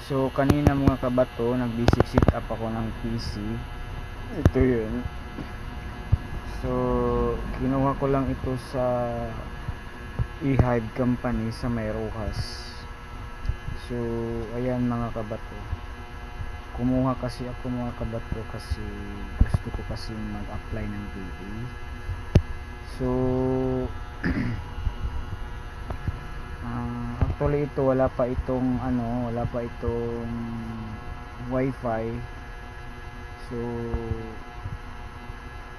So kanina mga kabato, nag-basic sit up ako ng PC. Ito yun. So kinuha ko lang ito sa eHive company sa May Rojas. So ayan mga kabato, kumuha kasi ako mga kabato kasi gusto ko kasi mag-apply ng VA. So actually ito wala pa itong wifi. So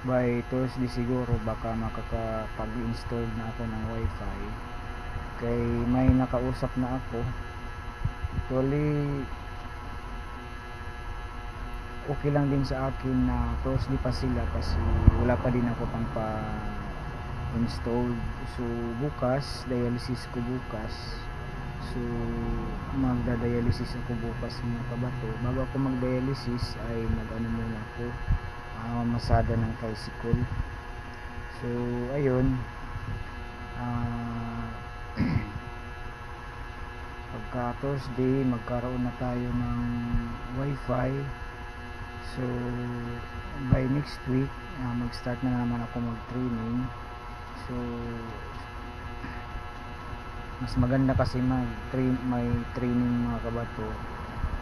by Thursday siguro baka makakapag-install na ako ng wifi, kay may nakausap na ako. Actually okay lang din sa akin na Thursday pa sila kasi wala pa din ako pang installed. So bukas dialysis ko bukas. So magda-dialysis ako bukas mga kabato. Bago ako mag-dialysis ay mag-ano muna ako, masada ng tricycle. So ayun, pagka Thursday magkaroon na tayo ng wifi. So by next week mag-start na naman ako mag-training. So mas maganda kasi may training mga kabato,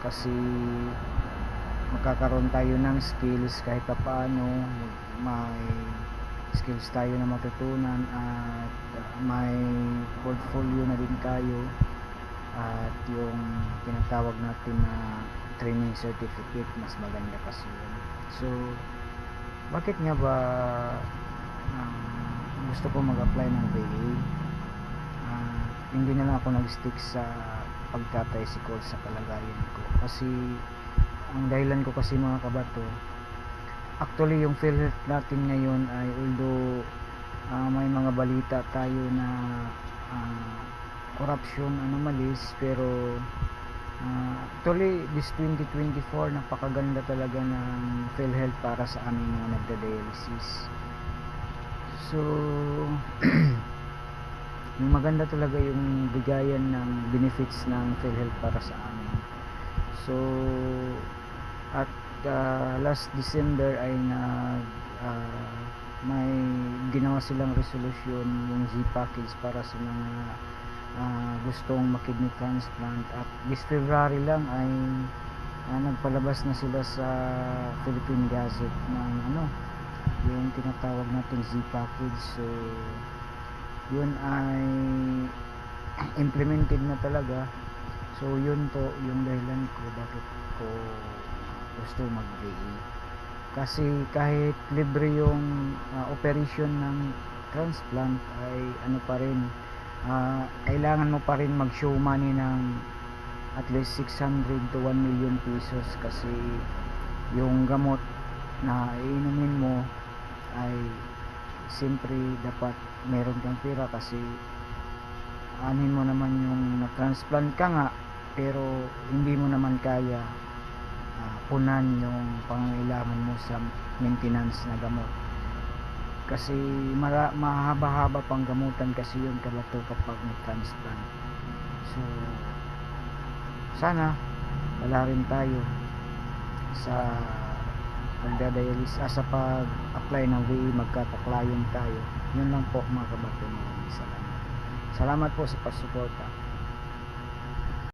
kasi magkakaroon tayo ng skills kahit paano, may skills tayo na matutunan at may portfolio na din tayo, at yung tinatawag natin na training certificate, mas maganda kasi yun. So bakit nga ba gusto ko mag-apply ng VA? Hindi na lang ako nag-stick sa pagka-tricycle sa kalagayan ko, kasi ang dahilan ko kasi mga kabato, actually yung PhilHealth natin ngayon ay although may mga balita tayo na corruption anomalies, pero actually this 2024 napakaganda talaga ng PhilHealth para sa aming mga nagda-dialysis. So yung maganda talaga yung bigayan ng benefits ng PhilHealth para sa amin. So at last December ay may ginawa silang resolution, yung Z package para sa mga gustong makidney transplant, at this February lang ay nagpalabas na sila sa Philippine Gazette ng yung tinatawag nating Z package. So yun ay implemented na talaga. So yun po yung dahilan ko bakit ko gusto mag-VA, kasi kahit libre yung operation ng transplant ay pa rin, kailangan mo pa rin mag-show money ng at least 600 to 1 million pesos, kasi yung gamot na iinumin mo ay siyempre dapat meron kang pera, kasi anin mo naman yung na-transplant ka nga pero hindi mo naman kaya punan yung pangangailangan mo sa maintenance na gamot, kasi mahaba-haba pang gamutan kasi yung kabato kapag na-transplant. So sana wala rin tayo sa pagdadialysis, sa pag-apply ng VA magkaka-client tayo. Yun lang po mga kabato. Salamat po sa pagsuporta.